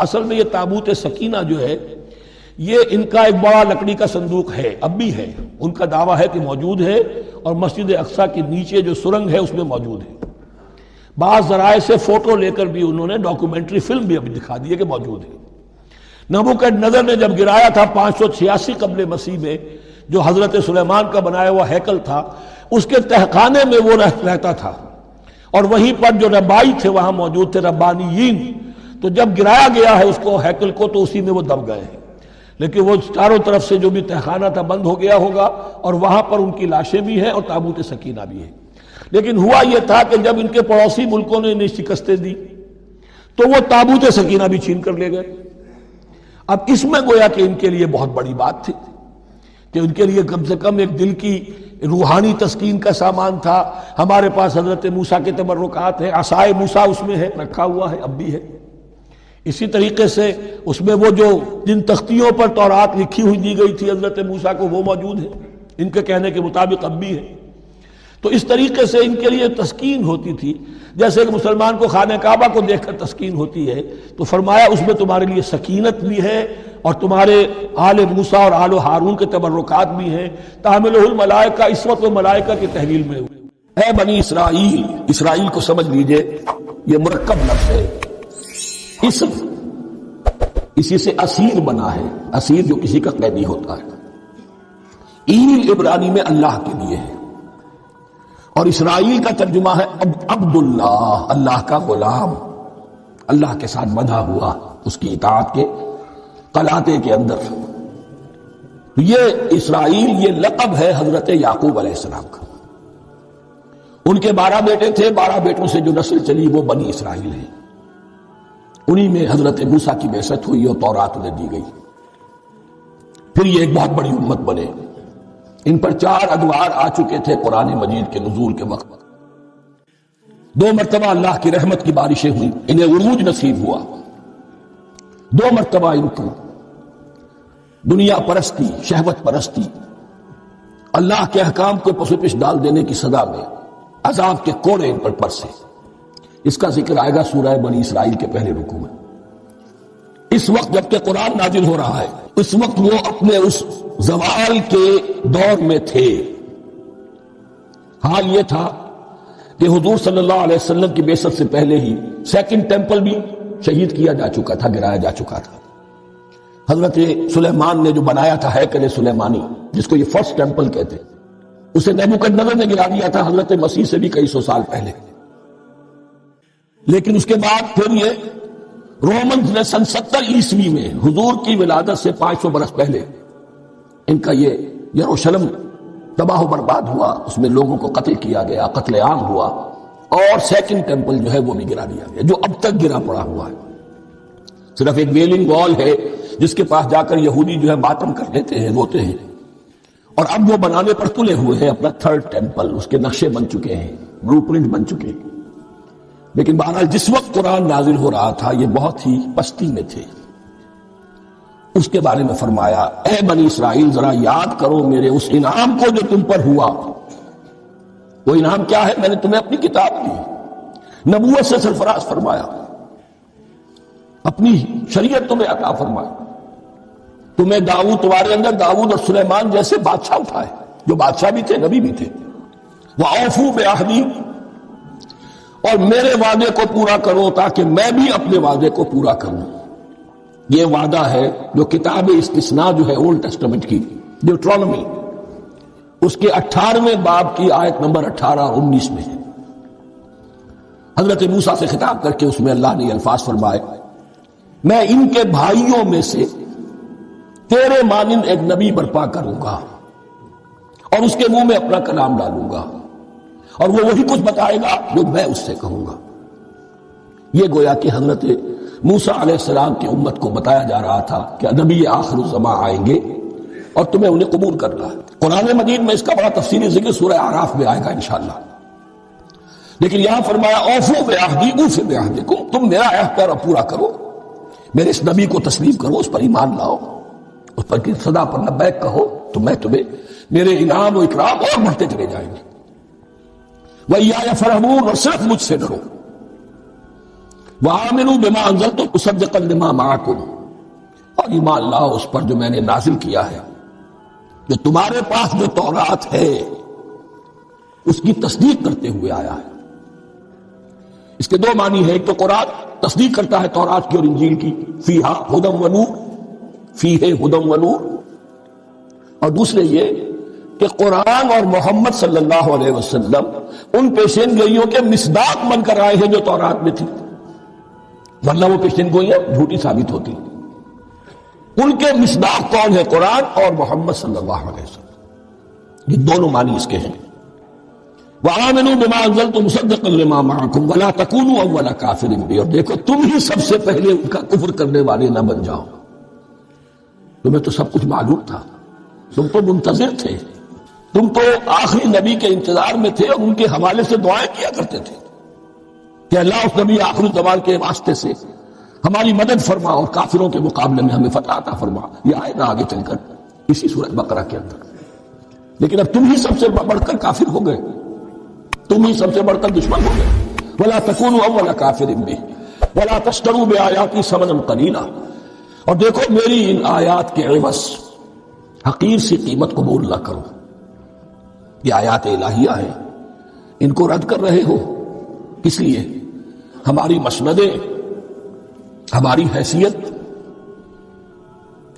اصل میں یہ تابوت سکینہ جو ہے یہ ان کا ایک بڑا لکڑی کا صندوق ہے، اب بھی ہے، ان کا دعویٰ ہے کہ موجود ہے، اور مسجد اقصیٰ کے نیچے جو سرنگ ہے اس میں موجود ہے۔ بعض ذرائع سے فوٹو لے کر بھی انہوں نے ڈاکومنٹری فلم بھی ابھی دکھا دی ہے کہ موجود ہے۔ نبوکدنضر نے جب گرایا تھا 586 قبل مسیح میں، جو حضرت سلیمان کا بنایا ہوا ہیکل تھا، اس کے تہخانے میں وہ رہتا تھا، اور وہیں پر جو ربائی تھے وہاں موجود تھے، ربانیین۔ تو جب گرایا گیا ہے اس کو، ہیکل کو، تو اسی میں وہ دب گئے ہیں، لیکن وہ چاروں طرف سے جو بھی تہخانہ تھا بند ہو گیا ہوگا، اور وہاں پر ان کی لاشیں بھی ہیں اور تابوت سکینہ بھی ہے۔ لیکن ہوا یہ تھا کہ جب ان کے پڑوسی ملکوں نے انہیں شکستیں دی تو وہ تابوت سکینہ بھی چھین کر لے گئے۔ اب اس میں گویا کہ ان کے لیے بہت بڑی بات تھی کہ ان کے لیے کم سے کم ایک دل کی روحانی تسکین کا سامان تھا۔ ہمارے پاس حضرت موسیٰ کے تبرکات ہیں، عصائے موسیٰ اس میں ہے، رکھا ہوا ہے، اب بھی ہے۔ اسی طریقے سے اس میں وہ جو جن تختیوں پر تورات لکھی ہوئی دی گئی تھی حضرت موسیٰ کو، وہ موجود ہے، ان کے کہنے کے مطابق اب بھی ہے۔ تو اس طریقے سے ان کے لیے تسکین ہوتی تھی، جیسے کہ مسلمان کو خانہ کعبہ کو دیکھ کر تسکین ہوتی ہے، تو فرمایا اس میں تمہارے لیے سکینت بھی ہے، اور تمہارے آل موسیٰ اور آل ہارون کے تبرکات بھی ہیں۔ تحملہ الملائکہ، اس وقت وہ ملائکہ کی تحلیل میں ہوئے۔ اے بنی اسرائیل، اسرائیل کو سمجھ لیجئے، یہ مرکب لفظ ہے، اسم اسی سے اسیر بنا ہے، اسیر جو کسی کا قیدی ہوتا ہے۔ ایل عبرانی میں اللہ کے لیے ہے، اور اسرائیل کا ترجمہ ہے عبداللہ، اللہ کا غلام، اللہ کے ساتھ بندھا ہوا، اس کی اطاعت کے قلاتے کے اندر۔ یہ اسرائیل یہ لقب ہے حضرت یعقوب علیہ السلام کا۔ ان کے 12 بیٹے تھے، 12 بیٹوں سے جو نسل چلی وہ بنی اسرائیل ہے۔ انہی میں حضرت موسیٰ کی بعثت ہوئی اور تورات انہیں دی گئی، پھر یہ ایک بہت بڑی امت بنے۔ ان پر 4 ادوار آ چکے تھے قرآن مجید کے نزول کے وقت۔ 2 مرتبہ اللہ کی رحمت کی بارشیں ہوئی، انہیں عروج نصیب ہوا۔ 2 مرتبہ ان کو دنیا پرستی، شہوت پرستی، اللہ کے احکام کو پس پش ڈال دینے کی سزا میں عذاب کے کوڑے ان پر برسے۔ اس کا ذکر آئے گا سورہ بنی اسرائیل کے پہلے رکوع میں۔ اس وقت جب کہ قرآن نازل ہو رہا ہے، اس وقت وہ اپنے اس زوال کے دور میں تھے۔ حال یہ تھا کہ حضور صلی اللہ علیہ وسلم کی بعثت سے پہلے ہی سیکنڈ ٹیمپل بھی شہید کیا جا چکا تھا، گرایا جا چکا تھا۔ حضرت سلیمان نے جو بنایا تھا ہیکل سلیمانی، جس کو یہ فرسٹ ٹیمپل کہتے ہیں، اسے نبوکدنضر نے گرا دیا تھا حضرت مسیح سے بھی کئی سو سال پہلے۔ لیکن اس کے بعد پھر یہ رومنز نے سن 70 عیسوی میں حضور کی ولادت سے 500 برس پہلے ان کا یہ یروشلم تباہ و برباد ہوا، اس میں لوگوں کو قتل کیا گیا، قتل عام ہوا، اور سیکنڈ ٹیمپل جو ہے وہ بھی گرا دیا گیا، جو اب تک گرا پڑا ہوا ہے۔ صرف ایک ویلنگ وال ہے جس کے پاس جا کر یہودی جو ہے ماتم کر لیتے ہیں، روتے ہیں، اور اب وہ بنانے پر تلے ہوئے ہیں اپنا 3rd ٹیمپل، اس کے نقشے بن چکے ہیں، بلو پرنٹ بن چکے ہیں۔ لیکن بہرحال جس وقت قرآن نازل ہو رہا تھا یہ بہت ہی پستی میں تھے۔ اس کے بارے میں فرمایا، اے بنی اسرائیل ذرا یاد کرو میرے اس انعام کو جو تم پر ہوا۔ وہ انعام کیا ہے؟ میں نے تمہیں اپنی کتاب دی، نبوت سے سرفراز فرمایا، اپنی شریعت تمہیں عطا فرمائی، تمہیں تمہارے اندر داؤد اور سلیمان جیسے بادشاہ اٹھائے، جو بادشاہ بھی تھے، نبی بھی تھے۔ وَأَوْفُوا بِعَهْدِي، اور میرے وعدے کو پورا کرو تاکہ میں بھی اپنے وعدے کو پورا کروں۔ یہ وعدہ ہے جو کتاب استثناء جو ہے اولڈ ٹیسٹمنٹ کی، ڈیوٹرانومی، اس کے 18ویں باب کی آیت نمبر 18 اور 19 میں ہے۔ حضرت موسیٰ سے خطاب کر کے اس میں اللہ نے یہ الفاظ فرمائے، میں ان کے بھائیوں میں سے تیرے مانند ایک نبی برپا کروں گا اور اس کے منہ میں اپنا کلام ڈالوں گا، اور وہ وہی کچھ بتائے گا جو میں اس سے کہوں گا۔ یہ گویا کہ حضرت موسیٰ علیہ السلام کی امت کو بتایا جا رہا تھا کہ نبی آخر الزماں آئیں گے اور تمہیں انہیں قبول کرنا ہے۔ قرآن مجید میں اس کا بڑا تفصیلی ذکر سورہ اعراف میں آئے گا انشاءاللہ۔ لیکن یہاں فرمایا اوفوا بعہدی اوف بعہدکم، تم میرا عہد پورا کرو، میرے اس نبی کو تسلیم کرو، اس پر ایمان لاؤ، اس پر کی صدا پر لبیک کہو، تو میں تمہیں میرے انعام و اکرام اور بڑھتے چلے جائیں گے۔ وَإِيَّايَ فَارْهَبُونِ، اور صرف مجھ سے ڈرو۔ وآمنوا بما انزلت مصدقا لما معکم، اور ایمان لاؤ اس پر جو میں نے نازل کیا ہے، جو تمہارے پاس جو تورات ہے اس کی تصدیق کرتے ہوئے آیا ہے۔ اس کے دو معنی ہے، ایک تو قرآن تصدیق کرتا ہے تورات کی اور انجیل کی، فیہا ھدی و نور، فیہ ھدی و نور، اور دوسرے یہ کہ قرآن اور محمد صلی اللہ علیہ وسلم ان پیشین گوئیوں کے مصداق بن کر آئے ہیں جو تورات میں تھی، ورنہ وہ پیشین گوئیاں جھوٹی ثابت ہوتی۔ ان کے مصداق کون ہے؟ قرآن اور محمد صلی اللہ علیہ وسلم، یہ دونوں معنی اس کے ہیں۔ وآمنوا بما انزلت مصدقا لما معکم ولا تکونوا اول کافر بہ، اور دیکھو تم ہی سب سے پہلے ان کا کفر کرنے والے نہ بن جاؤ، تمہیں تو سب کچھ معلوم تھا، تم تو منتظر تھے، تم تو آخری نبی کے انتظار میں تھے اور ان کے حوالے سے دعائیں کیا کرتے تھے کہ اللہ اس نبی آخری زمان کے واسطے سے ہماری مدد فرما اور کافروں کے مقابلے میں ہمیں فتح عطا فرما۔ یہ آئے گا آگے چل کر اسی سورۃ بقرہ کے اندر۔ لیکن اب تم ہی سب سے بڑھ کر کافر ہو گئے، تم ہی سب سے بڑھ کر دشمن ہو گئے۔ ولا تکونوا اول کافر بہ ولا تشتروا بآیاتی ثمنا قلیلا، اور دیکھو میری ان آیات کے عوض حقیر سی قیمت قبول نہ کرو۔ یہ آیات الہیہ ہیں، ان کو رد کر رہے ہو کس لیے؟ ہماری مسندیں، ہماری حیثیت،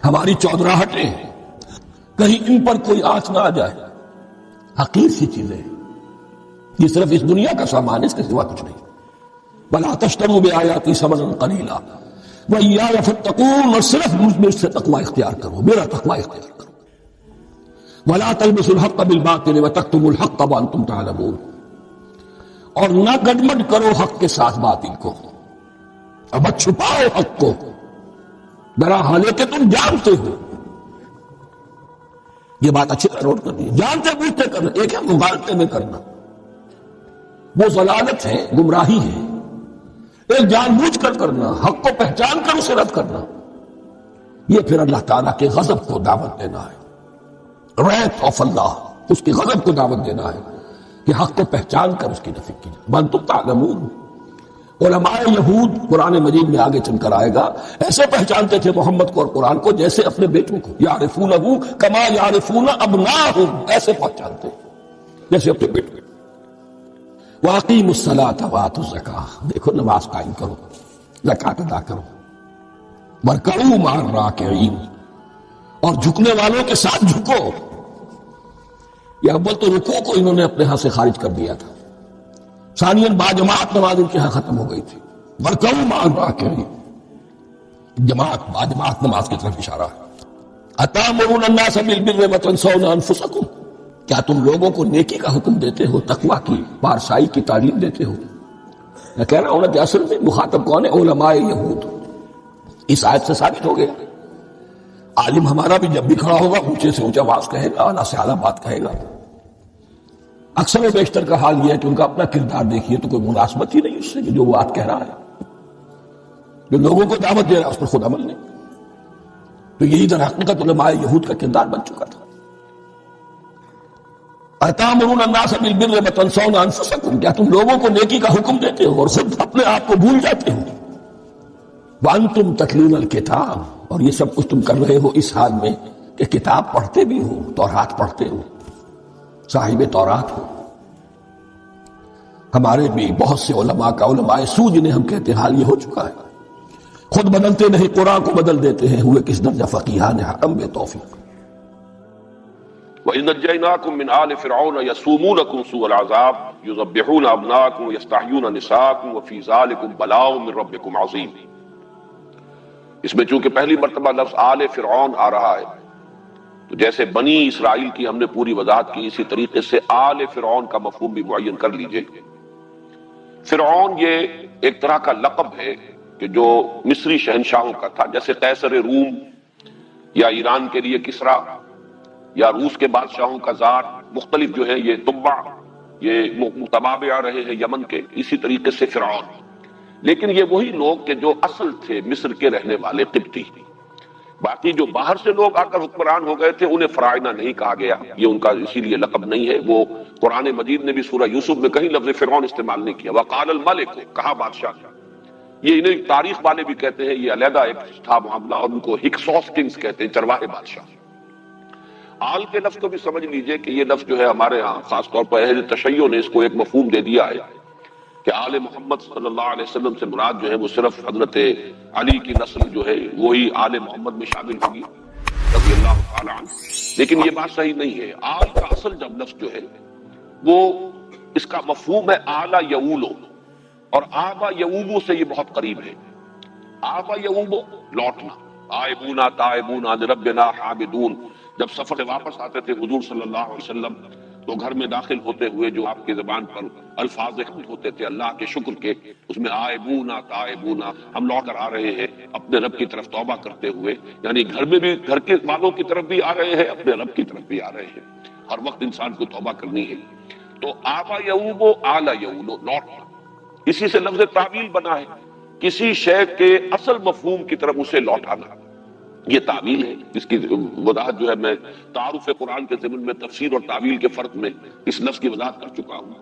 ہماری چودراہٹیں، کہیں ان پر کوئی آنچ نہ آ جائے۔ حقیر سی چیزیں، یہ صرف اس دنیا کا سامان ہے، اس کے سوا کچھ نہیں۔ وَلَا تَشْتَرُوا بِآيَاتِي ثَمَنًا قَلِيلًا وَإِيَّايَ فَاتَّقُونِ، اور صرف مجھ سے تقوی اختیار کرو، میرا تقوی اختیار کرو۔ وَلَا تَلْبِسُوا الْحَقَّ بِالْبَاطِلِ وَتَكْتُمُوا الْحَقَّ وَأَنْتُمْ تَعْلَمُونَ، اور نہ گڈمڈ کرو حق کے ساتھ باطل کو، اور مت چھپاؤ حق کو، ذرا حالے کہ تم جانتے ہو۔ یہ بات اچھی طرح نوٹ کرنی ہے، جانتے بوجھتے کرنا، ایک ہے مغالطے میں کرنا، وہ ضلالت ہے، گمراہی ہے۔ ایک جان بوجھ کر کرنا، حق کو پہچان کر اسے رد کرنا، یہ پھر اللہ تعالیٰ کے غضب کو دعوت دینا ہے، wrath of اللہ، اس کے غضب کو دعوت دینا ہے کہ حق کو پہچان کر اس کی نفی کی جائے۔ وَأَنْتُمْ تَعْلَمُونَ، علماء یہود قرآن مجید میں آگے چل کر آئے گا، ایسے پہچانتے تھے محمد کو اور قرآن کو جیسے اپنے بیٹوں کو، یعرفونہ کما یعرفون ابناہم، ایسے پہچانتے جیسے اپنے بیٹوں۔ وَأَقِیمُوا الصَّلَاةَ وَآتُوا الزَّکَاةَ، دیکھو نماز قائم کرو، زکوٰۃ ادا کرو، وَارْکَعُوا مَعَ الرَّاکِعِینَ، اور جھکنے والوں کے ساتھ جھکو۔ یہ اول تو رکوع کو انہوں نے اپنے ہاں سے خارج کر دیا تھا، ثانیاً باجماعت نماز ان کے ہاں ختم ہو گئی تھی۔ وَارْکَعُوا مَعَ الرَّاکِعِینَ، جماعت باجماعت نماز کی طرف اشارہ ہے۔ أَتَأْمُرُونَ النَّاسَ بِالْبِرِّ وَتَنْسَوْنَ أَنفُسَكُمْ، کیا تم لوگوں کو نیکی کا حکم دیتے ہو، تقویٰ کی، پارسائی کی تعلیم دیتے ہو؟ میں کہہ رہا ہوں نا کہ اصل میں مخاطب کون ہے؟ علماء یہود۔ اس آیت سے ثابت ہو گیا عالم ہمارا بھی جب بھی کھڑا ہوگا اونچے سے اونچا آواز کہے گا، اعلیٰ سے اعلیٰ بات کہے گا۔ اکثر و بیشتر کا حال یہ ہے کہ ان کا اپنا کردار دیکھیے تو کوئی مناسبت ہی نہیں اس سے کہ جو وہ بات کہہ رہا ہے، جو لوگوں کو دعوت دے رہا ہے اس پر خود عمل نہیں۔ تو یہی در حقیقت علماء یہود کا کردار بن چکا تھا۔ أَتَأْمُرُونَ النَّاسَ بِالْبِرِّ وَتَنْسَوْنَ أَنفُسَكُمْ، کیا تم لوگوں کو نیکی کا حکم دیتے ہو اور خود اپنے آپ کو بھول جاتے ہو؟ وَأَنْتُمْ تَتْلُونَ الْكِتَابَ، اور یہ سب کچھ تم کر رہے ہو اس حال میں کہ کتاب پڑھتے بھی ہو، تورات پڑھتے ہو، صاحب تورات ہو۔ ہمارے بھی بہت سے علماء کا علماء سو جنہیں ہم کہتے ہیں حال یہ ہو چکا ہے، خود بدلتے نہیں قرآن کو بدل دیتے ہیں، ہوئے کس درجہ فقیہان حرم بے توفیق۔ وَإِذْ نَجَّيْنَاكُمْ مِنْ آلِ فِرْعَوْنَ يَسُومُونَكُمْ سُوءَ الْعَذَابِ يُذَبِّحُونَ أَبْنَاءَكُمْ وَيَسْتَحْيُونَ نِسَاءَكُمْ وَفِي ذَلِكُمْ بَلَاءٌ مِّن رَبِّكُمْ عَظِيمٌ۔ اس میں چونکہ پہلی مرتبہ لفظ آل فرعون آ رہا ہے تو جیسے بنی اسرائیل کی ہم نے پوری وضاحت کی، اسی طریقے سے آل فرعون کا مفہوم بھی معین کر لیجئے۔ فرعون یہ ایک طرح کا لقب ہے کہ جو مصری شہنشاہوں کا تھا، جیسے قیصر روم یا ایران کے لیے کسریٰ یا روس کے بادشاہوں کا زار، مختلف جو ہے یہ تبع، یہ متبابع رہے ہیں یمن کے، اسی طریقے سے فرعون۔ لیکن یہ وہی لوگ کہ جو اصل تھے مصر کے رہنے والے قبطی، باقی جو باہر سے لوگ آ کر حکمران ہو گئے تھے انہیں فرائنہ نہیں کہا گیا، یہ ان کا اسی لیے لقب نہیں ہے۔ وہ قرآن مجید نے بھی سورہ یوسف میں کہیں لفظ فرعون استعمال نہیں کیا۔ وقال الملک، کہا بادشاہ، یہ انہیں تاریخ والے بھی کہتے ہیں، یہ علیحدہ ایک تھا معاملہ، اور ان کو ہکسوس کنگز کہتے ہیں، چرواہے بادشاہ۔ آل کے لفظ کو بھی سمجھ لیجئے کہ یہ لفظ جو ہے ہمارے ہاں خاص طور پر اہل تشیع نے اس کو ایک مفہوم دے دیا ہے کہ آل محمد صلی اللہ علیہ وسلم سے مراد جو ہے وہ صرف حضرت علی کی نسل جو ہے وہی آل محمد میں شامل ہوگی رضی اللہ تعالیٰ عنہ، لیکن یہ بات صحیح نہیں ہے۔ آل کا اصل جب لفظ جو ہے وہ اس کا مفہوم ہے آلا یعولو، اور آبا یعوبو سے یہ بہت قریب ہے۔ آبا یعوبو لوٹنا، آئبونا تائبونا لربنا حامدون، جب سفر سے واپس آتے تھے حضور صلی اللہ علیہ وسلم تو گھر میں داخل ہوتے ہوئے جو آپ کی زبان پر الفاظ حمد ہوتے تھے اللہ کے شکر کے، اس میں آئبونا تائبونا، ہم لوٹ کر آ رہے ہیں اپنے رب کی طرف توبہ کرتے ہوئے، یعنی گھر میں بھی گھر کے والوں کی طرف بھی آ رہے ہیں، اپنے رب کی طرف بھی آ رہے ہیں، ہر وقت انسان کو توبہ کرنی ہے۔ تو آبا یعوبو آلا یعولو، لوٹنا، اسی سے لفظ تعویل بنا ہے، کسی شے کے اصل مفہوم کی طرف اسے لوٹانا، یہ تعویل ہے۔ اس کی وضاحت جو ہے میں تعارف قرآن کے ضمن میں تفسیر اور تعویل کے فرق میں اس لفظ کی وضاحت کر چکا ہوں۔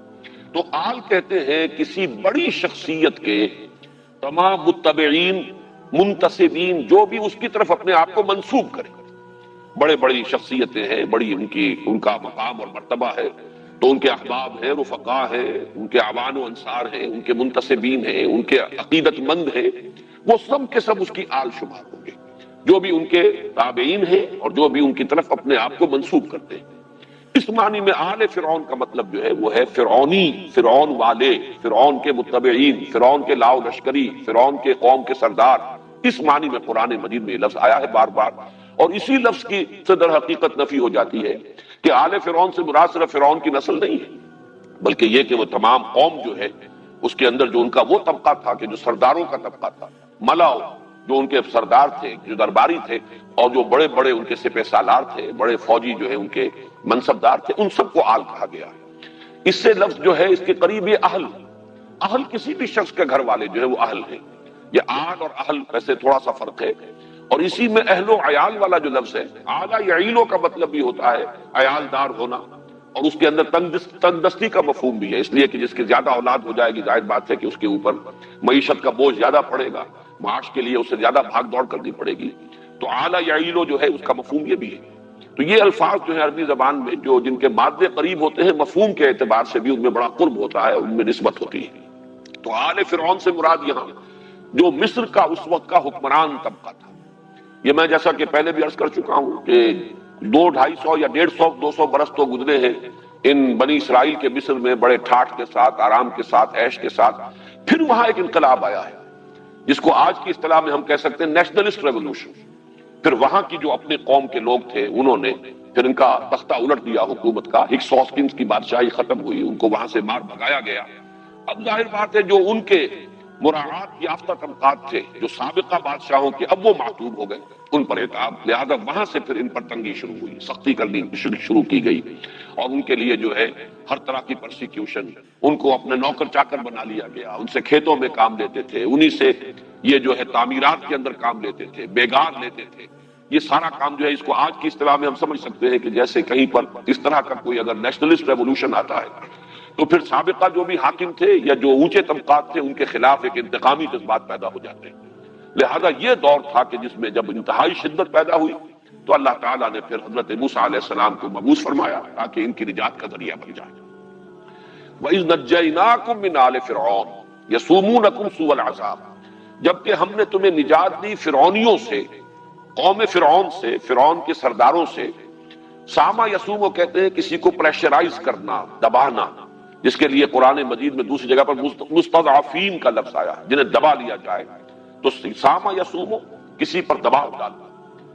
تو آل کہتے ہیں کسی بڑی شخصیت کے تمام متبعین، منتسبین، جو بھی اس کی طرف اپنے آپ کو منسوب کرے، بڑے بڑی شخصیتیں ہیں، بڑی ان کا مقام اور مرتبہ ہے، تو ان کے احباب ہیں، رفقا ہیں، ان کے اعوان و انصار ہیں، ان کے منتسبین ہیں، ان کے عقیدت مند ہیں، وہ سب کے سب اس کی آل شمار ہوں گے، جو بھی ان کے تابعین ہیں اور جو بھی ان کی طرف اپنے آپ کو منسوب کرتے ہیں۔ اس معنی میں آل فرعون کا مطلب جو ہے وہ ہے فرعونی، فرعون والے، فرعون کے متبعین، فرعون کے لاؤ لشکری، فرعون کے قوم کے سردار، اس معنی میں قرآن مجید میں یہ لفظ آیا ہے بار بار، اور اسی لفظ کی سے در حقیقت نفی ہو جاتی ہے کہ آل فرعون سے مراد صرف فرعون کی نسل نہیں ہے، بلکہ یہ کہ وہ تمام قوم جو ہے اس کے اندر جو ان کا وہ طبقہ تھا کہ جو سرداروں کا طبقہ تھا، ملاؤ جو ان کے سردار تھے، جو درباری تھے، اور جو بڑے بڑے ان کے سپہ سالار تھے، بڑے فوجی جو ہے ان کے منصبدار تھے، ان سب کو آل کہا گیا ہے۔ اس سے لفظ جو ہے اس کے قریب یہ اہل، اہل کسی بھی شخص کے گھر والے جو ہے وہ اہل ہیں۔ یہ آل اور اہل ویسے تھوڑا سا فرق ہے، اور اسی میں اہل و عیال والا جو لفظ ہے، آلا یعیلو کا مطلب بھی ہوتا ہے عیال دار ہونا، اور اس کے اندر تنگ دستی کا مفہوم بھی ہے، اس لیے کہ جس کی زیادہ اولاد ہو جائے گی ظاہر بات ہے کہ اس کے اوپر معیشت کا بوجھ زیادہ پڑے گا، معاش کے لیے اسے زیادہ بھاگ دوڑ کرنی پڑے گی، تو اعلیٰ یعیلو جو ہے اس کا مفہوم یہ بھی ہے۔ تو یہ الفاظ جو ہے عربی زبان میں جو جن کے مادے قریب ہوتے ہیں، مفہوم کے اعتبار سے بھی ان میں بڑا قرب ہوتا ہے، ان میں نسبت ہوتی ہے۔ تو آل فرعون سے مراد یہاں جو مصر کا اس وقت کا حکمران طبقہ تھا، یہ میں جیسا کہ پہلے بھی عرض کر چکا ہوں کہ 200-250 یا 150-200 برس تو گزرے ہیں ان بنی اسرائیل کے مصر میں بڑے ٹھاٹھ کے ساتھ، آرام کے ساتھ، عیش کے ساتھ، پھر وہاں ایک انقلاب آیا ہے جس کو آج کی اصطلاح میں ہم کہہ سکتے ہیں نیشنلسٹ ریولوشن۔ پھر وہاں کی جو اپنے قوم کے لوگ تھے انہوں نے پھر ان کا تختہ الٹ دیا حکومت کا، ہکسوس کنگز کی بادشاہی ختم ہوئی، ان کو وہاں سے مار بھگایا گیا۔ اب ظاہر بات ہے جو ان کے مراعات یافتہ طبقات تھے، جو سابقہ بادشاہوں کے، اب وہ معتوب ہو گئے، ان پر اعتاب، لہذا وہاں سے پھر ان پر تنگی شروع ہوئی، سختی کرنی شروع کی گئی، اور ان کے لیے جو ہے ہر طرح کی پرسیکیوشن، ان کو اپنے نوکر چاکر بنا لیا گیا، ان سے کھیتوں میں کام لیتے تھے، انہی سے یہ جو ہے تعمیرات کے اندر کام لیتے تھے، بیگار لیتے تھے۔ یہ سارا کام جو ہے اس کو آج کی اصطلاح میں ہم سمجھ سکتے ہیں کہ جیسے کہیں پر اس طرح کا کوئی اگر نیشنلسٹ ریولوشن آتا ہے تو پھر سابقہ جو بھی حاکم تھے یا جو اونچے طبقات تھے ان کے خلاف ایک انتقامی جذبات پیدا ہو جاتے ہیں۔ لہذا یہ دور تھا کہ جس میں جب انتہائی شدت پیدا ہوئی تو اللہ تعالیٰ نے پھر حضرت موسیٰ علیہ السلام کو مبعوث فرمایا تاکہ ان کی نجات کا ذریعہ بن جائے۔ وَإِذْ نَجَّيْنَاكُمْ مِنْ آلِ فِرْعَوْنَ يَسُومُونَكُمْ سُوءَ الْعَذَابِ، جبکہ ہم نے تمہیں نجات دی فرعونیوں سے، قوم فرعون سے، فرعون کے سرداروں سے۔ ساما یسومو کہتے ہیں کسی کو پریشرائز کرنا، دبانا، جس کے لیے قرآن مجید میں دوسری جگہ پر مستضعفین کا لفظ آیا ہے، جنہیں دبا لیا جائے، تو ساما یسومو کسی پر دباؤ ڈالنا۔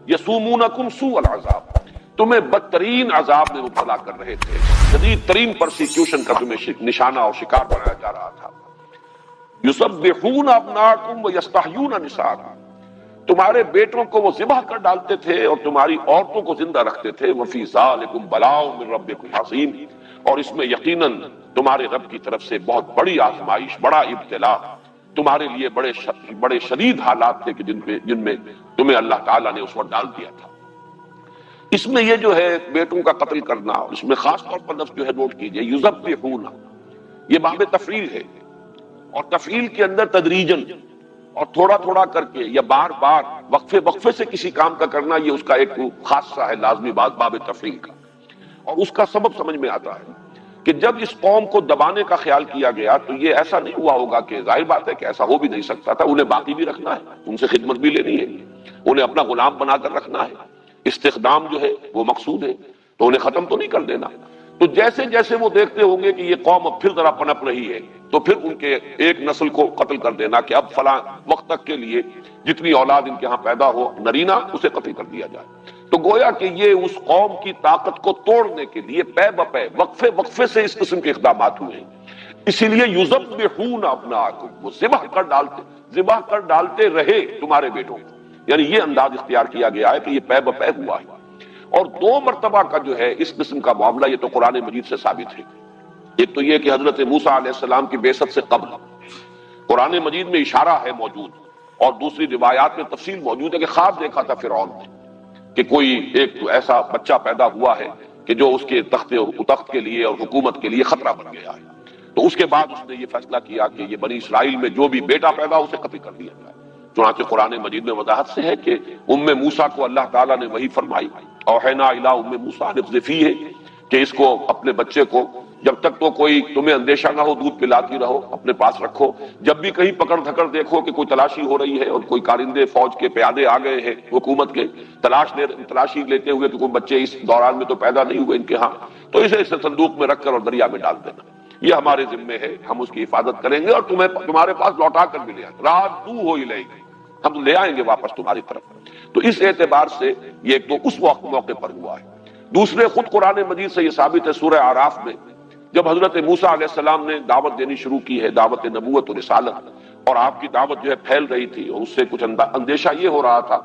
یسومونکم سوء العذاب، تمہیں بدترین عذاب میں مبتلا کر رہے تھے، شدید ترین پرسیکیوشن کا تمہیں نشانہ اور شکار بنایا جا رہا تھا۔ یذبحون ابناءکم ویستحیون نساءکم، تمہارے بیٹوں کو وہ ذبح کر ڈالتے تھے اور تمہاری عورتوں کو زندہ رکھتے تھے۔ وفی ذالکم بلاء من ربکم عظیم، اور اس میں یقیناً تمہارے رب کی طرف سے بہت بڑی آزمائش، بڑا ابتلا، تمہارے لیے بڑے شدید حالات تھے کہ جن میں تمہیں اللہ تعالیٰ نے اس وقت ڈال دیا تھا۔ اس میں یہ جو ہے بیٹوں کا قتل کرنا، اس میں خاص طور پر لفظ جو ہے نوٹ کیجئے، یذبحون، یہ باب تفعیل ہے، اور تفعیل کے اندر تدریجن، اور تھوڑا تھوڑا کر کے یا بار بار وقفے وقفے سے کسی کام کا کرنا، یہ اس کا ایک خاصہ ہے لازمی باب تفعیل کا. اور اس کا سبب سمجھ میں آتا ہے کہ جب اس قوم کو دبانے کا خیال کیا گیا تو یہ ایسا نہیں ہوا ہوگا کہ ظاہر بات ہے کہ ایسا ہو بھی نہیں سکتا تھا، انہیں باقی بھی رکھنا ہے، ان سے خدمت بھی لینی ہے، انہیں اپنا غلام بنا کر رکھنا ہے، استخدام جو ہے وہ مقصود ہے، تو انہیں ختم تو نہیں کر دینا. تو جیسے جیسے وہ دیکھتے ہوں گے کہ یہ قوم اب پھر ذرا پنپ رہی ہے تو پھر ان کے ایک نسل کو قتل کر دینا کہ اب فلاں وقت تک کے لیے جتنی اولاد ان کے ہاں پیدا ہو نرینہ اسے قتل کر دیا جائے. تو گویا کہ یہ اس قوم کی طاقت کو توڑنے کے لیے پے بپے وقفے وقفے سے اس قسم کے اقدامات ہوئے ہیں. اسی لیے یذبحون ابناءکم، وہ ذبح کر ڈالتے رہے تمہارے بیٹوں کو، یعنی یہ انداز اختیار کیا گیا ہے کہ یہ پے بپے ہوا ہے. اور دو مرتبہ کا جو ہے اس قسم کا معاملہ یہ تو قرآن مجید سے ثابت ہے. ایک تو یہ کہ حضرت موسیٰ علیہ السلام کی بعثت سے قبل قرآن مجید میں اشارہ ہے موجود، اور دوسری روایات میں تفصیل موجود ہے کہ خواب دیکھا تھا فرعون نے کہ کوئی ایک ایسا بچہ پیدا ہوا ہے کہ جو اس کے تخت کے لیے اور حکومت کے لیے خطرہ بن گیا ہے. تو اس کے بعد اس نے یہ فیصلہ کیا کہ یہ بنی اسرائیل میں جو بھی بیٹا پیدا اسے قتل کر دیا جائے. چنانچہ قرآن مجید میں وضاحت سے ہے کہ موسیٰ کو اللہ تعالیٰ نے وحی فرمائی، اوحینا الی موسیٰ ان اقذفیہ ہے، کہ اس کو اپنے بچے کو جب تک تو کوئی تمہیں اندیشہ نہ ہو دودھ پلاتی رہو، اپنے پاس رکھو. جب بھی کہیں پکڑ دھکڑ دیکھو کہ کوئی تلاشی ہو رہی ہے اور کوئی کارندے فوج کے پیادے آ گئے ہیں حکومت کے تلاشی لیتے ہوئے کہ کوئی بچے اس دوران میں تو پیدا نہیں ہوئے ان کے ہاں، تو اسے صندوق میں رکھ کر اور دریا میں ڈال دینا. یہ ہمارے ذمے ہے، ہم اس کی حفاظت کریں گے اور تمہارے پاس لوٹا کر بھی لے آئیں، رادوہ الیک، ہم لے آئیں گے واپس تمہاری طرف. تو اس اعتبار سے یہ ایک تو اس موقع پر ہوا ہے. دوسرے خود قرآن مجید سے یہ ثابت ہے سورہ اعراف میں جب حضرت موسیٰ علیہ السلام نے دعوت دینی شروع کی ہے، دعوت نبوت و رسالت، اور آپ کی دعوت جو ہے پھیل رہی تھی اور اس سے کچھ اندیشہ یہ ہو رہا تھا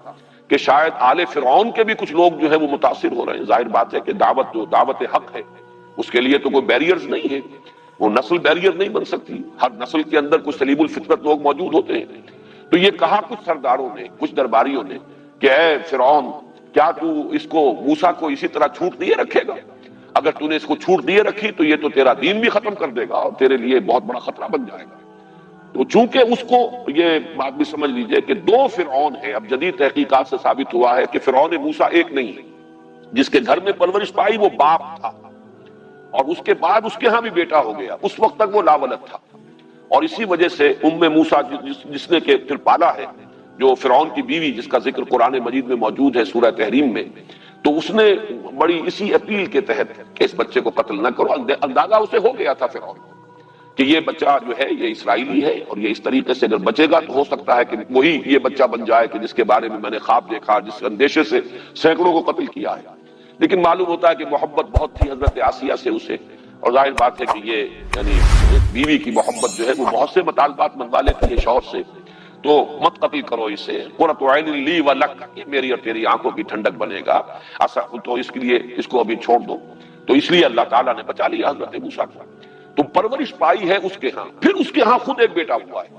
کہ شاید آل فرعون کے بھی کچھ لوگ جو ہے وہ متاثر ہو رہے ہیں. ظاہر بات ہے کہ دعوت حق ہے اس کے لیے تو کوئی بیریئرز نہیں ہے، وہ نسل بیریئر نہیں بن سکتی، ہر نسل کے اندر کچھ سلیم الفطرت لوگ موجود ہوتے ہیں. تو یہ کہا کچھ سرداروں نے، کچھ درباریوں نے کہ اے فرعون، کیا تو اس کو موسیٰ کو اسی طرح چھوٹ دیے رکھے گا؟ اگر تو نے اس کو چھوٹ دیے رکھی تو یہ تو تیرا دین بھی ختم کر دے گا اور تیرے لیے بہت بڑا خطرہ بن جائے گا. تو چونکہ اس کو یہ بات بھی سمجھ لیجئے کہ دو فرعون ہیں. اب جدید تحقیقات سے ثابت ہوا ہے کہ فرعون موسیٰ ایک نہیں ہے. جس کے گھر میں پرورش پائی وہ باپ تھا، اور اس کے بعد اس کے ہاں بھی بیٹا ہو گیا، اس وقت تک وہ لاولد تھا. اور اسی وجہ سے موسیٰ جس نے کہ پھر پالا ہے، جو فرعون کی بیوی جس کا ذکر قرآن مجید میں موجود ہے سورہ تحریم میں، تو اس نے بڑی اسی اپیل کے تحت کہ اس بچے کو قتل نہ کرو، اندازہ اسے ہو گیا تھا فرعون کہ یہ بچہ جو ہے یہ اسرائیلی ہے اور یہ اس طریقے سے اگر بچے گا تو ہو سکتا ہے کہ وہی یہ بچہ بن جائے کہ جس کے بارے میں میں نے خواب دیکھا، جس اندیشے سے سینکڑوں کو قتل کیا ہے. لیکن معلوم ہوتا ہے کہ محبت بہت تھی حضرت آسیہ سے اسے، اور ظاہر بات ہے کہ یہ یعنی ایک بیوی کی محبت جو ہے وہ بہت سے مطالبات منوا لیتی ہے شوہر سے، تو مت قتل کرو اسے، قرۃ عین لی ولک، یہ میری اور تیری آنکھوں کی ٹھنڈک بنے گا، تو اس کے لیے اس کو ابھی چھوڑ دو. تو اس لیے اللہ تعالیٰ نے بچا لیا حضرت موسیٰ کو. تو پرورش پائی ہے اس کے ہاں، پھر اس کے ہاں خود ایک بیٹا ہوا ہے،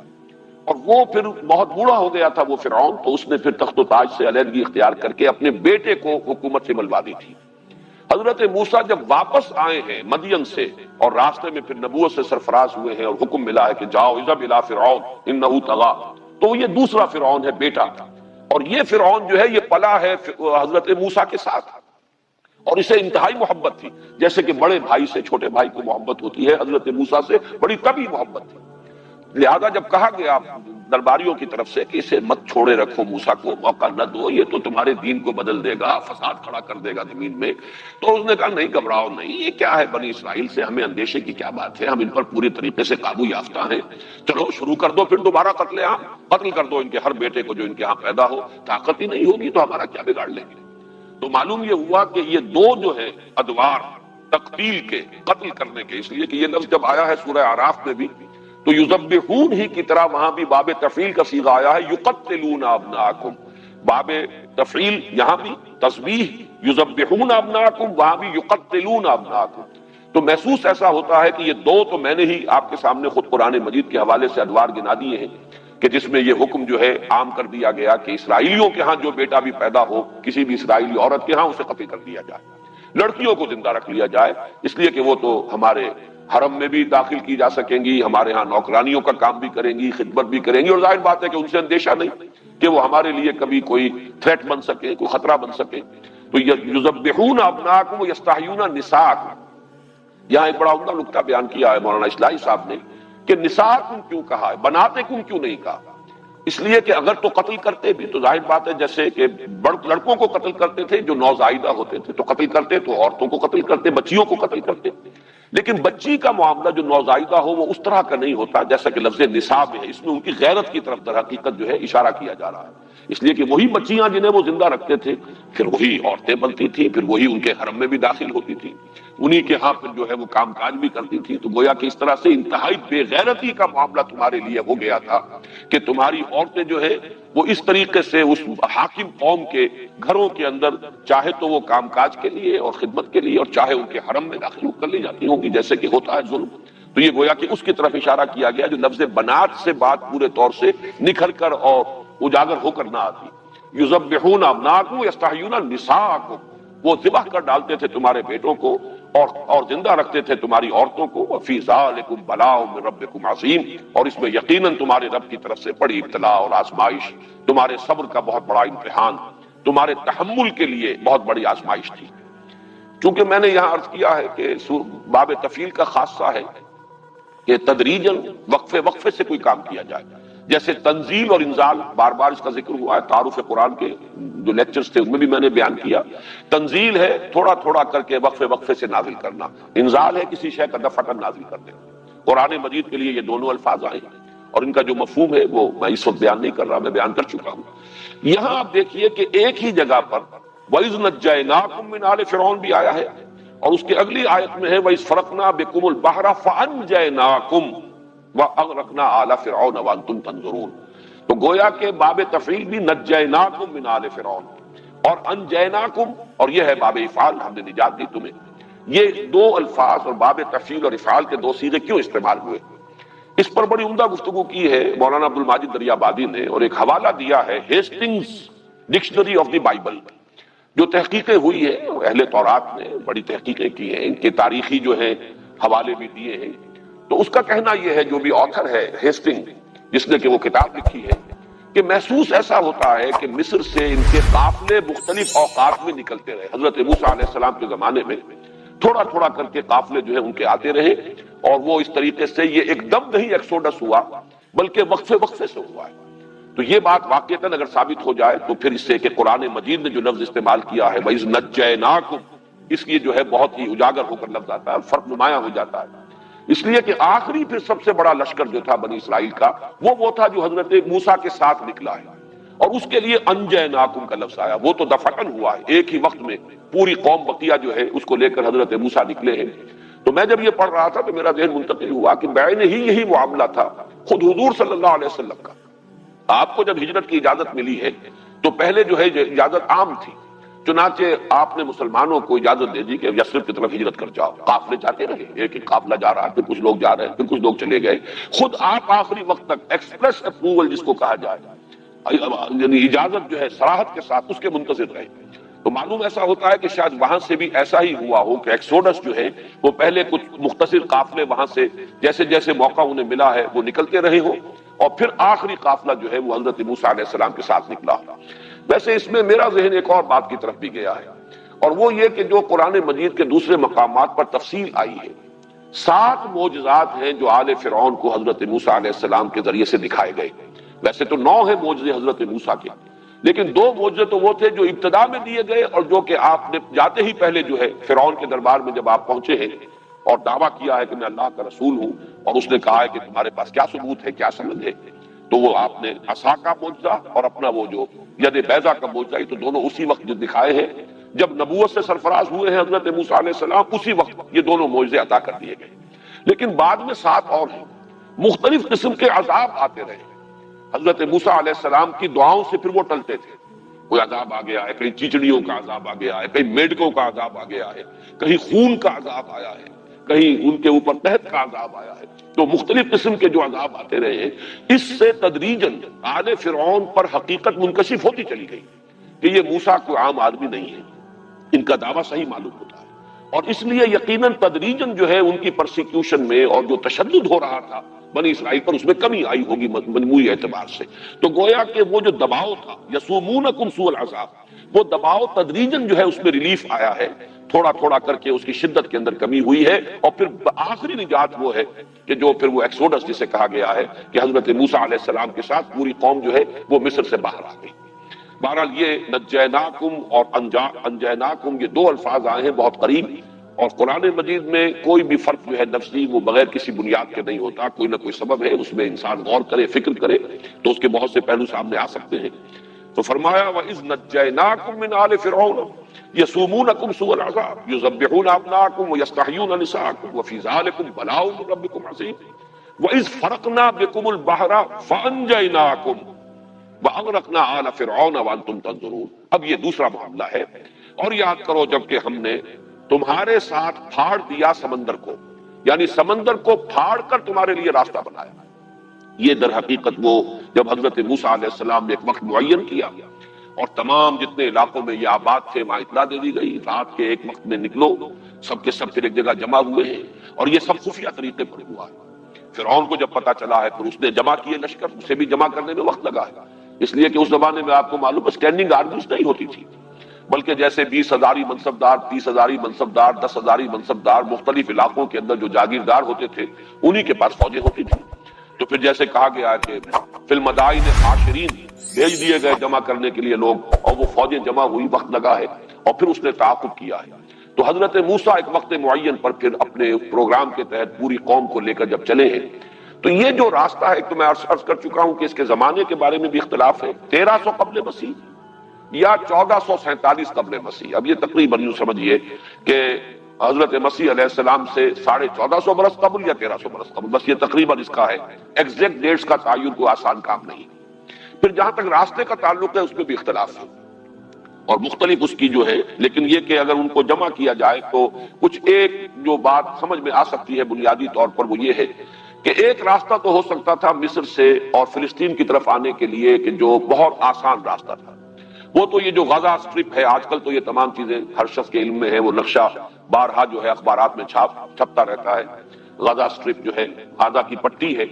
اور وہ پھر بہت بوڑھا ہو گیا تھا وہ فرعون، تو اس نے پھر تخت و تاج سے علیحدگی اختیار کر کے اپنے بیٹے کو حکومت سے ملوا دی تھی. حضرت موسیٰ جب واپس آئے ہیں مدین سے اور راستے میں پھر نبوت سے سرفراز ہوئے ہیں اور حکم ملا ہے کہ جاؤ اذهب الى فرعون انه طغى، تو یہ دوسرا فرعون ہے، بیٹا. اور یہ فرعون جو ہے یہ پلا ہے حضرت موسیٰ کے ساتھ، اور اسے انتہائی محبت تھی، جیسے کہ بڑے بھائی سے چھوٹے بھائی کو محبت ہوتی ہے، حضرت موسیٰ سے بڑی طبعی محبت تھی. لہذا جب کہا گیا درباریوں کی طرف سے کہ اسے مت چھوڑے رکھو، موسیٰ کو موقع نہ دو، یہ تو تمہارے دین کو بدل دے گا، فساد کھڑا کر دے گا زمین میں، تو اس نے کہا نہیں گھبراؤ نہیں، یہ کیا ہے بنی اسرائیل سے ہمیں اندیشے کی کیا بات ہے، ہم ان پر پوری طریقے سے قابو یافتہ ہیں، چلو شروع کر دو، پھر دوبارہ قتل کر دو ان کے ہر بیٹے کو جو ان کے ہاں پیدا ہو، طاقت ہی نہیں ہوگی تو ہمارا کیا بگاڑ لیں گے. تو معلوم یہ ہوا کہ یہ دو جو ہے ادوار تقتیل کے، قتل کرنے کے، اس لیے کہ یہ لفظ جب آیا ہے سورہ اعراف میں بھی تو یذبحون ہی کی طرح وہاں بھی باب تفعیل کا صیغہ آیا ہے، یقتلون ابناءکم، باب تفعیل یہاں بھی تسبیح یذبحون ابناءکم، وہاں بھی یقتلون ابناءکم. تو محسوس ایسا ہوتا ہے کہ یہ دو تو میں نے ہی آپ کے سامنے خود قرآن مجید کے حوالے سے ادوار گنا دیے ہیں کہ جس میں یہ حکم جو ہے عام کر دیا گیا کہ اسرائیلیوں کے ہاں جو بیٹا بھی پیدا ہو کسی بھی اسرائیلی عورت کے ہاں اسے قتل کر دیا جائے، لڑکیوں کو زندہ رکھ لیا جائے، اس لیے کہ وہ تو حرم میں بھی داخل کی جا سکیں گی، ہمارے ہاں نوکرانیوں کا کام بھی کریں گی، خدمت بھی کریں گی، اور ظاہر بات ہے کہ ان سے اندیشہ نہیں کہ وہ ہمارے لیے کبھی کوئی تھریٹ بن سکے، کوئی خطرہ بن سکے۔ تو یذبحون ابناءکم ویستحیون نساءکم، یہاں ایک بڑا عمدہ نکتہ بیان کیا ہے مولانا اصلاحی صاحب نے کہ نساءکم کیوں کہا ہے، بناتکم کیوں نہیں کہا؟ اس لیے کہ اگر تو قتل کرتے بھی تو ظاہر بات ہے جیسے کہ لڑکوں کو قتل کرتے تھے جو نوزائیدہ ہوتے تھے تو قتل کرتے، تو عورتوں کو قتل کرتے، بچیوں کو قتل کرتے، لیکن بچی کا معاملہ جو نوزائیدہ ہو وہ اس طرح کا نہیں ہوتا جیسا کہ لفظ نساء ہے، اس میں ان کی غیرت کی طرف در حقیقت جو ہے اشارہ کیا جا رہا ہے، اس لیے کہ وہی بچیاں جنہیں وہ زندہ رکھتے تھے پھر وہی عورتیں بنتی تھی، پھر وہی ان کے حرم میں بھی داخل ہوتی تھی، انہی کے ہاں پھر جو ہے وہ کام کاج بھی کرتی تھی، تو گویا کہ اس طرح سے انتہائی بے غیرتی کا معاملہ تمہارے لیے ہو گیا تھا کہ تمہاری عورتیں جو ہے وہ اس طریقے سے اس حاکم قوم کے گھروں کے اندر چاہے تو وہ کام کاج کے لیے اور خدمت کے لیے اور چاہے ان کے حرم میں داخل کر لی جاتی ہوں گی جیسے کہ ہوتا ہے ظلم۔ تو یہ گویا کہ اس کی طرف اشارہ کیا گیا جو لفظ بنات سے بات پورے طور سے نکھر کر اور اجاگر ہو کر نہ آتی۔ یذبحون ابناءکم ویستحیون نساءکم، وہ ذبح کر ڈالتے تھے تمہارے بیٹوں کو اور زندہ رکھتے تھے تمہاری عورتوں کو، وفی ذالکم بلاء من ربکم عظیم، اور اس میں یقیناً تمہارے رب کی طرف سے بڑی ابتلاء اور آزمائش، تمہارے صبر کا بہت بڑا امتحان، تمہارے تحمل کے لیے بہت بڑی آزمائش تھی۔ چونکہ میں نے یہاں عرض کیا ہے کہ باب تفیل کا خاصہ ہے کہ تدریجاً وقفے وقفے سے کوئی کام کیا جائے، جیسے تنزیل اور انزال، بار بار اس کا ذکر ہوا ہے، تعارف قرآن کے جو لیکچرز تھے ان میں بھی میں نے بیان کیا۔ تنزیل ہے تھوڑا تھوڑا کر کے وقفے وقفے سے نازل کرنا، انزال ہے کسی شے کا دفعتاً نازل کر دینا۔ قرآن مجید کے لیے یہ دونوں الفاظ آئے ہیں اور ان کا جو مفہوم ہے وہ میں اس وقت بیان نہیں کر رہا، میں بیان کر چکا ہوں۔ یہاں آپ دیکھیے کہ ایک ہی جگہ پر وَإِذْ نَجَّيْنَاكُم مِّنْ آلِ فِرْعَوْنَ بھی آیا ہے، اور اس کے اگلی آیت میں ہے وَإِذْ فَرَقْنَا بِكُمُ الْبَحْرَ فَأَنْجَيْنَاكُمْ وَأَغْرَقْنَا آلَ فِرْعَوْنَ وَأَنْتُمْ تَنظُرُونَ۔ تو گویا کہ باب تفعیل بھی نجیناکم من آل فرعون اور انجیناکم، اور یہ ہے باب افعال، ہم نے نجات دی تمہیں۔ یہ دو الفاظ اور باب تفعیل اور افعال کے دو صیغے کیوں استعمال ہوئے، اس پر بڑی عمدہ گفتگو کی ہے مولانا عبد الماجد دریابادی نے، اور ایک حوالہ دیا ہے Hastings dictionary of the Bible, جو تحقیقیں ہوئی ہیں اہل تورات نے بڑی تحقیقیں کی ہیں، ان کے تاریخی جو ہیں حوالے بھی دیے ہیں۔ تو اس کا کہنا یہ ہے، جو بھی آتھر ہے ہیسٹنگ جس نے کہ وہ کتاب لکھی ہے، کہ محسوس ایسا ہوتا ہے کہ مصر سے ان کے قافلے مختلف اوقات میں نکلتے رہے۔ حضرت موسیٰ علیہ السلام کے زمانے میں تھوڑا تھوڑا کر کے قافلے جو ہے ان کے آتے رہے، اور وہ اس طریقے سے یہ ایک دم نہیں ایکسوڈس ہوا بلکہ وقفے وقفے سے ہوا ہے۔ تو یہ بات واقعتاً اگر ثابت ہو جائے تو پھر اس سے کہ قرآن مجید نے جو لفظ استعمال کیا ہے وَإِذْ نَجَّيْنَاكُمْ، اس کی جو ہے بہت ہی اجاگر ہو کر لفظ آتا ہے، فرق نمایاں ہو جاتا ہے، اس لیے کہ آخری پھر سب سے بڑا لشکر جو تھا بنی اسرائیل کا وہ تھا جو حضرت موسیٰ کے ساتھ نکلا ہے، اور اس کے لیے انجیناکم کا لفظ آیا، وہ تو دفعتاً ہوا ہے، ایک ہی وقت میں پوری قوم بقیہ جو ہے اس کو لے کر حضرت موسیٰ نکلے ہیں۔ تو میں جب یہ پڑھ رہا تھا تو میرا ذہن منتقل ہوا کہ بعین ہی یہی معاملہ تھا خود حضور صلی اللہ علیہ وسلم کا۔ آپ کو جب ہجرت کی اجازت ملی ہے تو پہلے جو ہے اجازت عام تھی، چنانچہ آپ نے مسلمانوں کو اجازت دے دی کہ یثرب کی طرف ہجرت کر جاؤ، قافلے جاتے رہے، ایک ایک قافلہ جا رہا ہے، پھر کچھ لوگ جا رہے ہیں، پھر کچھ لوگ چلے گئے، خود آپ آخری وقت تک ایکسپریس اپروول جس کو کہا جائے، یعنی اجازت جو ہے صراحت کے ساتھ اس کے منتظر رہے۔ تو معلوم ایسا ہوتا ہے کہ شاید وہاں سے بھی ایسا ہی ہوا ہو کہ ایکسوڈس جو ہے وہ پہلے کچھ مختصر قافلے وہاں سے جیسے جیسے موقع انہیں ملا ہے وہ نکلتے رہے ہوں، اور پھر آخری قافلہ جو ہے وہ حضرت موسیٰ علیہ السلام کے ساتھ نکلا۔ ویسے اس میں میرا ذہن ایک اور بات کی طرف بھی گیا ہے، اور وہ یہ کہ جو قرآن مجید کے دوسرے مقامات پر تفصیل آئی ہے، 7 معجزات ہیں جو آل فرعون کو حضرت موسیٰ علیہ السلام کے ذریعے سے دکھائے گئے۔ ویسے تو 9 ہیں معجزے حضرت موسیٰ کے، لیکن 2 معجزے تو وہ تھے جو ابتدا میں دیے گئے، اور جو کہ آپ نے جاتے ہی پہلے جو ہے فرعون کے دربار میں جب آپ پہنچے ہیں اور دعویٰ کیا ہے کہ میں اللہ کا رسول ہوں، اور اس نے کہا ہے کہ تمہارے پاس کیا ثبوت ہے، کیا سند ہے، تو وہ آپ نے عصا کا معجزہ اور اپنا وہ جو ید بیضا کا معجزہ، یہ تو دونوں اسی وقت جو دکھائے ہیں جب نبوت سے سرفراز ہوئے ہیں حضرت موسیٰ علیہ السلام، اسی وقت یہ دونوں معجزے عطا کر دیے گئے۔ لیکن بعد میں 7 اور ہیں، مختلف قسم کے عذاب آتے رہے۔ حضرت موسیٰ علیہ السلام کی دعاؤں سے پھر وہ ٹلتے تھے، کوئی عذاب آ گیا ہے، کہیں چیچڑیوں کا عذاب آ گیا ہے، کہیں میڈکوں کا عذاب آ گیا ہے، کہیں خون کا عذاب آیا ہے، کہیں ان کے اوپر قحط کا عذاب آیا ہے۔ تو مختلف قسم کے جو عذاب آتے رہے ہیں، اس سے تدریجاً آل فرعون پر حقیقت منکشف ہوتی چلی گئی کہ یہ موسیٰ کوئی عام آدمی نہیں ہے، ان کا دعویٰ صحیح معلوم ہوتا ہے، اور اس لیے یقیناً تدریجاً جو ہے ان کی پرسیکیوشن میں اور جو تشدد ہو رہا تھا بنی اسرائیل پر، اس میں کمی آئی ہوگی مجموعی اعتبار سے. تو گویا کہ وہ جو دباؤ تھا یسومونکم سوء العذاب، وہ دباؤ تدریجاً جو ہے اس میں ریلیف آیا ہے، تھوڑا تھوڑا کر کے اس کی شدت کے اندر کمی ہوئی ہے. اور پھر آخری نجات وہ ہے کہ جو پھر وہ ایکسوڈس جسے کہا گیا ہے کہ حضرت موسیٰ علیہ السلام کے ساتھ پوری قوم جو ہے وہ مصر سے باہر آ گئی. بہرحال یہ نجیناکم اور انجیناکم، یہ دو الفاظ آئے ہیں بہت قریب، اور قرآن مجید میں کوئی بھی فرق جو ہے لفظی وہ بغیر کسی بنیاد کے نہیں ہوتا، کوئی نہ کوئی سبب ہے، اس میں انسان غور کرے، فکر کرے تو اس کے بہت سے پہلو سامنے آ سکتے ہیں. تو فرمایا وَإِذْ نَجَّيْنَاكُمْ مِنْ آلِ فِرْعَوْنَ يَسُومُونَكُمْ سُوءَ الْعَذَابِ يُذَبِّحُونَ أَبْنَاءَكُمْ وَيَسْتَحْيُونَ نِسَاءَكُمْ وَفِي ذَلِكُمْ بَلَاءٌ مِّن رَّبِّكُمْ عَظِيمٌ وَإِذْ فَرَقْنَا بِكُمُ الْبَحْرَ فَأَنجَيْنَاكُمْ وَأَغْرَقْنَا آلَ فِرْعَوْنَ وَأَنْتُمْ تَنظُرُونَ. اب یہ دوسرا معاملہ ہے. اور یاد کرو جب کہ ہم نے تمہارے ساتھ پھاڑ دیا سمندر کو، یعنی سمندر کو پھاڑ کر تمہارے لیے راستہ بنایا. یہ در حقیقت وہ جب حضرت موسیٰ علیہ السلام نے ایک وقت معین کیا اور تمام جتنے علاقوں میں یہ آباد تھے وہاں اطلاع دے دی گئی، رات کے ایک وقت میں نکلو، سب کے سب پھر ایک جگہ جمع ہوئے ہیں، اور یہ سب خفیہ طریقے پر ہوا ہے. فرعون کو جب پتا چلا ہے پھر اس نے جمع کیے لشکر، اسے بھی جمع کرنے میں وقت لگا ہے، اس لیے کہ اس زمانے میں آپ کو معلوم ہے اسٹینڈنگ آرمیز نہیں ہوتی تھی، بلکہ جیسے 20,000 منصبدار، 30,000 منصبدار، 10,000 منصبدار مختلف علاقوں کے اندر جو جاگیردار ہوتے تھے انہی کے پاس فوجیں ہوتی تھی. تو پھر جیسے کہا گیا کہ فی المدائن حاشرین، بھیج دیے گئے جمع کرنے کے لیے لوگ، اور وہ فوجیں جمع ہوئی، وقت لگا ہے، اور پھر اس نے تعاقب کیا ہے. تو حضرت موسیٰ ایک وقت معین پر پھر اپنے پروگرام کے تحت پوری قوم کو لے کر جب چلے ہیں، تو یہ جو راستہ ہے تو میں عرض کر چکا ہوں کہ اس کے زمانے کے بارے میں بھی اختلاف ہے، 1300 قبل مسیح یا 1447 قبل مسیح. اب یہ تقریباً یوں سمجھیے کہ حضرت مسیح علیہ السلام سے 1450 برس قبل یا 1300 برس قبل، بس یہ تقریباً اس کا ہے، ایگزیکٹ ڈیٹس کا تعین کوئی آسان کام نہیں. پھر جہاں تک راستے کا تعلق ہے اس میں بھی اختلاف ہے اور مختلف اس کی جو ہے، لیکن یہ کہ اگر ان کو جمع کیا جائے تو کچھ ایک جو بات سمجھ میں آ سکتی ہے بنیادی طور پر، وہ یہ ہے کہ ایک راستہ تو ہو سکتا تھا مصر سے اور فلسطین کی طرف آنے کے لیے کہ جو بہت آسان راستہ تھا، وہ تو یہ جو غزہ اسٹرپ ہے، آج کل تو یہ تمام چیزیں ہر شخص کے علم میں ہے، وہ نقشہ بارہا جو ہے اخبارات میں چھپتا رہتا ہے. غزہ اسٹرپ جو ہے غزہ کی پٹی ہے،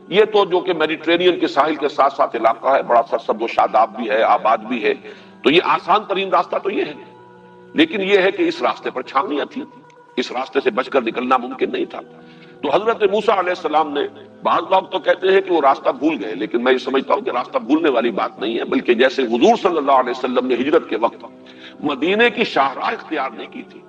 یہ تو جو کہ میڈیٹرینین کے ساحل کے ساتھ ساتھ علاقہ ہے، بڑا سرسبز و شاداب بھی ہے، آباد بھی ہے، تو یہ آسان ترین راستہ تو یہ ہے. لیکن یہ ہے کہ اس راستے پر چھاونیاں تھیں، اس راستے سے بچ کر نکلنا ممکن نہیں تھا. تو حضرت موسیٰ علیہ السلام نے، بعض لوگ تو کہتے ہیں کہ وہ راستہ بھول گئے، لیکن میں یہ سمجھتا ہوں کہ راستہ بھولنے والی بات نہیں ہے، بلکہ جیسے حضور صلی اللہ علیہ وسلم نے ہجرت کے وقت مدینے کی شاہراہ اختیار نہیں کی تھی،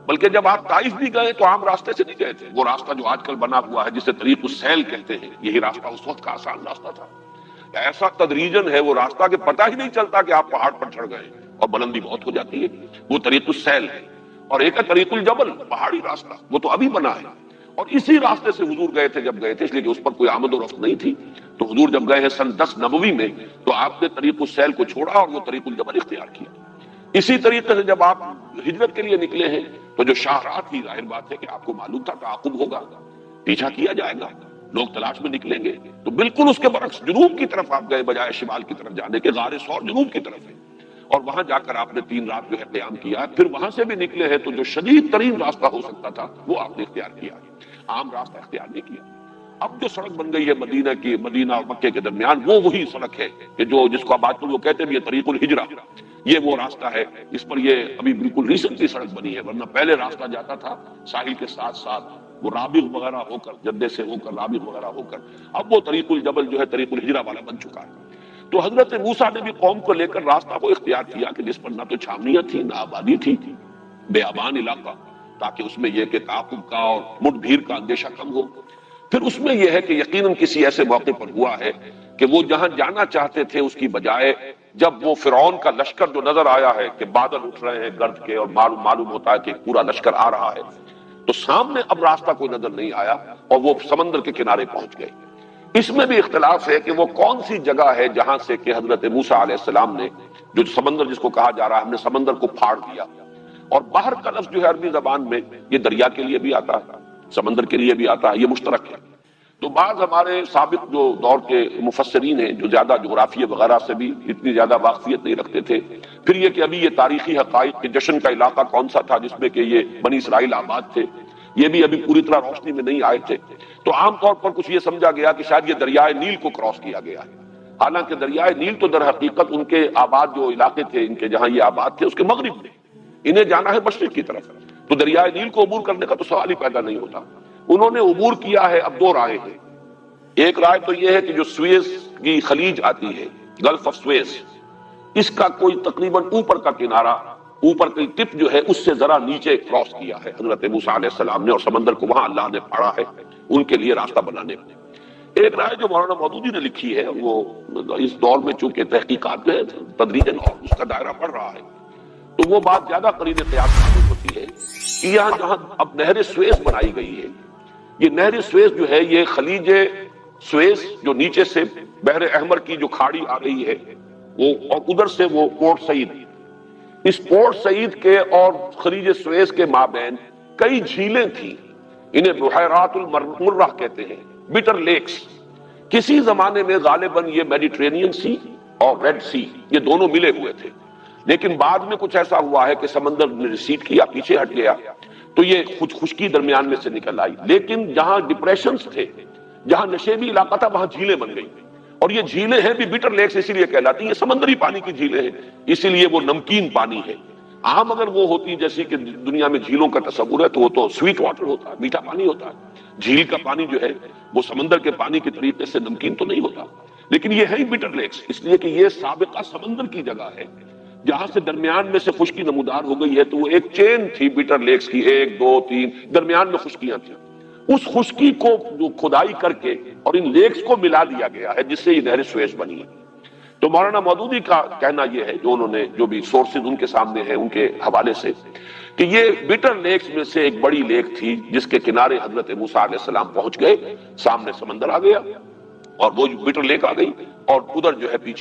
بلکہ جب آپ طائف بھی گئے تو عام راستے سے نہیں گئے تھے. وہ راستہ جو آج کل بنا ہوا ہے جسے طریق السیل کہتے ہیں، یہی راستہ اس وقت کا آسان راستہ تھا. ایسا تدریجن ہے وہ راستہ کہ پتہ ہی نہیں چلتا کہ آپ پہاڑ پر چڑھ گئے اور بلندی بہت ہو جاتی ہے. وہ طریق السیل ہے، اور ایک ہے طریق الجبل، پہاڑی راستہ، وہ تو ابھی بنا ہے. اور اسی راستے سے حضور گئے تھے جب گئے تھے، اس لیے کہ اس پر کوئی آمد و رفت نہیں تھی. تو حضور جب گئے ہیں سن 10 نبوی میں، تو آپ نے طریق السیل کو چھوڑا اور وہ طریق الجبل اختیار کیا. اسی طریقے سے جب آپ ہجرت کے لیے نکلے ہیں تو جو شاہراہ تھی، ظاہر بات ہے کہ آپ کو معلوم تھا تعاقب ہوگا، پیچھا کیا جائے گا، لوگ تلاش میں نکلیں گے. تو بالکل اس کے برعکس جنوب کی طرف آپ گئے بجائے شمال کی طرف جانے کے. غار ثور جنوب کی طرف ہے، اور وہاں جا کر آپ نے 3 رات جو ہے قیام کیا. پھر وہاں سے بھی نکلے ہیں تو جو شدید ترین راستہ ہو سکتا تھا وہ آپ نے اختیار کیا، عام راستہ اختیار نہیں کیا. اب جو سڑک بن گئی ہے مدینہ اور مکے کے درمیان، وہ وہی سڑک ہے کہ جو جس کو اب آج کل وہ کہتے بھی ہے طریق الہجرہ. یہ وہ راستہ ہے، اس پر یہ ابھی بالکل ریسنٹلی سڑک بنی ہے، ورنہ پہلے راستہ جاتا تھا ساحل کے ساتھ ساتھ وہ رابغ وغیرہ ہو کر، جدے سے ہو کر رابغ وغیرہ ہو کر، اب وہ طریق الجبل جو ہے طریق الہجرہ والا بن چکا ہے. تو حضرت موسیٰ نے بھی قوم کو لے کر راستہ کو اختیار کیا کہ جس پر نہ تو چھاونیاں تھیں نہ آبادی تھی، بیابان علاقہ، تاکہ اس میں یہ کہ تعاقب کا اور مٹ بھیڑ کا اندیشہ کم ہو. پھر اس میں یہ ہے کہ یقیناً کسی ایسے موقع پر ہوا ہے کہ وہ جہاں جانا چاہتے تھے اس کی بجائے جب وہ فرعون کا لشکر جو نظر آیا ہے کہ بادل اٹھ رہے ہیں گرد کے اور معلوم ہوتا ہے کہ پورا لشکر آ رہا ہے، تو سامنے اب راستہ کوئی نظر نہیں آیا اور وہ سمندر کے کنارے پہنچ گئے. اس میں بھی اختلاف ہے کہ وہ کون سی جگہ ہے جہاں سے کہ حضرت موسیٰ علیہ السلام نے جو سمندر جس کو کہا جا رہا ہے ہم نے سمندر کو پھاڑ دیا. اور بحر کا لفظ جو ہے عربی زبان میں یہ دریا کے لیے بھی آتا ہے، سمندر کے لیے بھی آتا ہے، یہ مشترک ہے. تو بعض ہمارے سابق جو دور کے مفسرین ہیں جو زیادہ جغرافیہ وغیرہ سے بھی اتنی زیادہ واقفیت نہیں رکھتے تھے، پھر یہ کہ ابھی یہ تاریخی حقائق کے جشن کا علاقہ کون سا تھا جس میں کہ یہ بنی اسرائیل آباد تھے، یہ بھی ابھی پوری طرح روشنی میں نہیں آئے تھے، تو عام طور پر کچھ یہ سمجھا گیا کہ شاید یہ دریائے نیل کو کراس کیا گیا ہے، حالانکہ دریائے نیل تو در حقیقت ان کے آباد جو علاقے تھے، ان کے جہاں یہ آباد تھے اس کے مغرب میں، انہیں جانا ہے مشرق کی طرف، تو دریائے نیل کو عبور کرنے کا تو سوال ہی پیدا نہیں ہوتا۔ انہوں نے عبور کیا ہے، اب دو رائے ہیں۔ ایک رائے تو یہ ہے کہ جو سویز کی خلیج آتی ہے، گلف آف سویز، اس کا کوئی تقریباً اوپر کا کنارہ، اوپر کی ٹپ جو ہے اس سے ذرا نیچے کراس کیا ہے حضرت موسیٰ علیہ السلام نے، اور سمندر کو وہاں اللہ نے پھاڑا ہے ان کے لیے راستہ بنانے میں۔ ایک رائے جو مولانا مودودی نے لکھی ہے، وہ اس دور میں چونکہ تحقیقات میں تدریجاً اور اس کا دائرہ بڑھ رہا ہے، تو وہ بات زیادہ قریب قیاس ثابت ہوتی ہے کہ یہاں جہاں اب نہر سویز بنائی گئی ہے، یہ نہر سویز جو ہے یہ خلیج سویز جو نیچے سے بحر احمر کی جو کھاڑی آ رہی ہے وہ، اور ادھر سے وہ پورٹ سعید، اس پورٹ سعید کے اور خلیج سویز کے مابین کئی جھیلیں تھیں، انہیں بحیرات المرہ کہتے ہیں، بٹر لیکس۔ کسی زمانے میں غالباً یہ میڈیٹرینین سی اور ریڈ سی یہ دونوں ملے ہوئے تھے، لیکن بعد میں کچھ ایسا ہوا ہے کہ سمندر نے ریسیڈ کیا، پیچھے ہٹ گیا، تو یہ خشکی درمیان میں سے نکل آئی، لیکن جہاں ڈپریشنز تھے، جہاں نشیبی علاقہ تھا، وہاں جھیلیں بن گئی، اور یہ جھیلیں ہیں بھی بٹر لیکس اسی لیے کہلاتی ہیں، یہ سمندری پانی کی جھیلیں ہیں، اسی لیے وہ نمکین پانی ہے۔ عام اگر وہ ہوتی جیسی کہ دنیا میں جھیلوں کا تصور ہے تو وہ تو سویٹ واٹر ہوتا ہے، میٹھا پانی ہوتا ہے، جھیل کا پانی جو ہے وہ سمندر کے پانی کے طریقے سے نمکین تو نہیں ہوتا، لیکن یہ ہے ہی بٹر لیکس، اس لیے کہ یہ سابقہ سمندر کی جگہ ہے جہاں سے درمیان میں سے خشکی نمودار ہو گئی ہے، تو وہ ایک چین تھی بٹر لیکس کی، 1 2 3 درمیان میں خشکیاں تھیں، اس خشکی کو جو کھدائی کر کے اور ان لیکس کو ملا دیا گیا ہے جس سے یہ نہر سویز بنی ہے۔ تو مولانا مودودی کا کہنا یہ ہے، جو انہوں نے جو بھی سورسز ان کے سامنے ہیں ان کے حوالے سے، کہ یہ بٹر لیکس میں سے ایک بڑی لیک تھی جس کے کنارے حضرت موسیٰ علیہ السلام پہنچ گئے، سامنے سمندر آ گیا اور وہ بٹر لیک آ گئی، اور ادھر جو ہے پیچھے